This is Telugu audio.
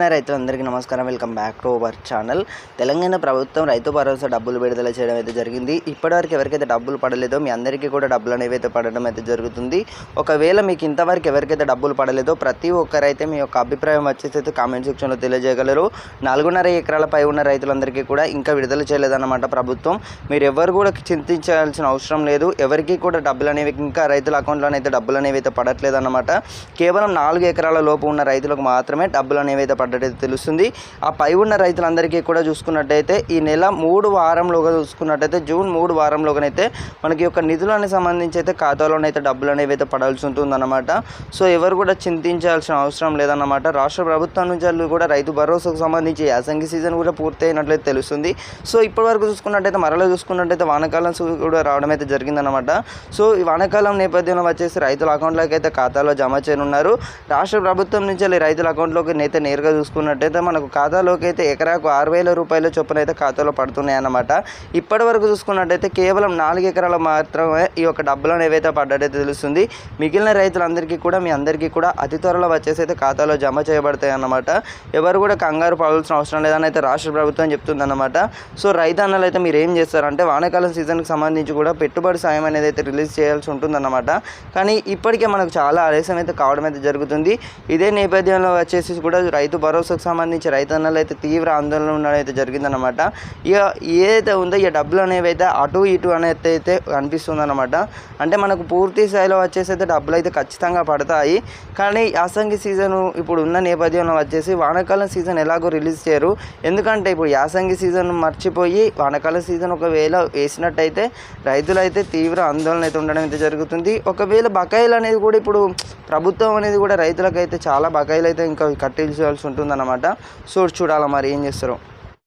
రైతులందరికీ నమస్కారం. Welcome back to our channel. Telangana ప్రభుత్వం రైతు భరోసా డబ్బులు విడుదల చేయడం అయితే జరిగింది. ఇప్పటివరకు ఎవరికైతే డబ్బులు పడలేదో మీ అందరికీ కూడా డబ్బులు అనేవి అయితే పడడం అయితే జరుగుతుంది. ఒకవేళ మీకు ఇంతవరకు ఎవరికైతే డబ్బులు పడలేదో ప్రతి ఒక్కరైతే మీ యొక్క అభిప్రాయం వచ్చేసి అయితే కామెంట్ సెక్షన్లో తెలియజేయగలరు. 4.5 ఎకరాల పై ఉన్న రైతులందరికీ కూడా ఇంకా విడుదల చేయలేదన్నమాట ప్రభుత్వం. మీరు ఎవరు కూడా చింతించాల్సిన అవసరం లేదు. ఎవరికి కూడా డబ్బులు అనేవి ఇంకా రైతుల అకౌంట్లోనైతే డబ్బులు అనేవి అయితే పడట్లేదు అన్నమాట. కేవలం 4 ఎకరాల లోపు ఉన్న రైతులకు మాత్రమే డబ్బులు అనేవి అయితే పడ్డట్టయితే తెలుస్తుంది. ఆ పై ఉన్న రైతులందరికీ కూడా చూసుకున్నట్టయితే ఈ నెల 3 వారంలోగా చూసుకున్నట్టయితే జూన్ 3 వారంలోనైతే మనకి యొక్క నిధులకు సంబంధించి అయితే ఖాతాలోనైతే డబ్బులు అనేవి అయితే పడాల్సి ఉంటుందన్నమాట. సో ఎవరు కూడా చింతించాల్సిన అవసరం లేదన్నమాట. రాష్ట్ర ప్రభుత్వం నుంచి కూడా రైతు భరోసాకు సంబంధించి యాసంగి సీజన్ కూడా పూర్తి అయినట్లయితే తెలుస్తుంది. సో ఇప్పటివరకు చూసుకున్నట్టయితే మరలా చూసుకున్నట్టయితే వానాకాలం కూడా రావడం అయితే జరిగిందన్నమాట. సో ఈ వానాకాలం నేపథ్యంలో వచ్చేసి రైతుల అకౌంట్లోకి అయితే ఖాతాలో జమ చేయనున్నారు. రాష్ట్ర ప్రభుత్వం నుంచి రైతుల అకౌంట్లోకి అయితే నేరుగా చూసుకున్నట్టయితే మనకు ఖాతాలోకి అయితే ఎకరాకు 6,000 రూపాయల చొప్పున అయితే ఖాతాలో పడుతున్నాయి అన్నమాట. ఇప్పటి వరకు చూసుకున్నట్టయితే కేవలం 4 ఎకరాలు మాత్రమే ఈ యొక్క డబ్బులు ఏవైతే పడ్డట్టయితే తెలుస్తుంది. మిగిలిన రైతులందరికీ కూడా మీ అందరికీ కూడా అతి త్వరలో వచ్చేసి అయితే ఖాతాలో జమ చేయబడతాయి అన్నమాట. ఎవరు కూడా కంగారు పడాల్సిన అవసరం లేదని అయితే రాష్ట్ర ప్రభుత్వం చెప్తుందన్నమాట. సో రైతన్నలు అయితే మీరు ఏం చేస్తారంటే వానాకాలం సీజన్కి సంబంధించి కూడా పెట్టుబడి సాయం అనేది అయితే రిలీజ్ చేయాల్సి ఉంటుందన్నమాట. కానీ ఇప్పటికే మనకు చాలా ఆలస్యం అయితే కావడం అయితే జరుగుతుంది. ఇదే నేపథ్యంలో వచ్చేసి కూడా రైతు భరోసాకు సంబంధించి రైతన్నలు అయితే తీవ్ర ఆందోళన ఉండడం అయితే జరిగిందనమాట. ఇక ఏదైతే ఉందో ఈ డబ్బులు అనేవి అయితే అటు ఇటు అనేది అయితే అనిపిస్తుందన్నమాట. అంటే మనకు పూర్తి స్థాయిలో వచ్చేసి అయితే డబ్బులు అయితే ఖచ్చితంగా పడతాయి. కానీ యాసంగి సీజను ఇప్పుడు ఉన్న నేపథ్యంలో వచ్చేసి వానాకాలం సీజన్ ఎలాగో రిలీజ్ చేయరు. ఎందుకంటే ఇప్పుడు యాసంగి సీజన్ మర్చిపోయి వానాకాలం సీజన్ ఒకవేళ వేసినట్టయితే రైతులు అయితే తీవ్ర ఆందోళన అయితే ఉండడం అయితే జరుగుతుంది. ఒకవేళ బకాయిలు అనేది కూడా ఇప్పుడు ప్రభుత్వం అనేది కూడా రైతులకైతే చాలా బకాయిలు అయితే ఇంకా కట్టించాల్సి ఉంటుందన్నమాట. సో చూడాలి మరి ఏం చేస్తారో.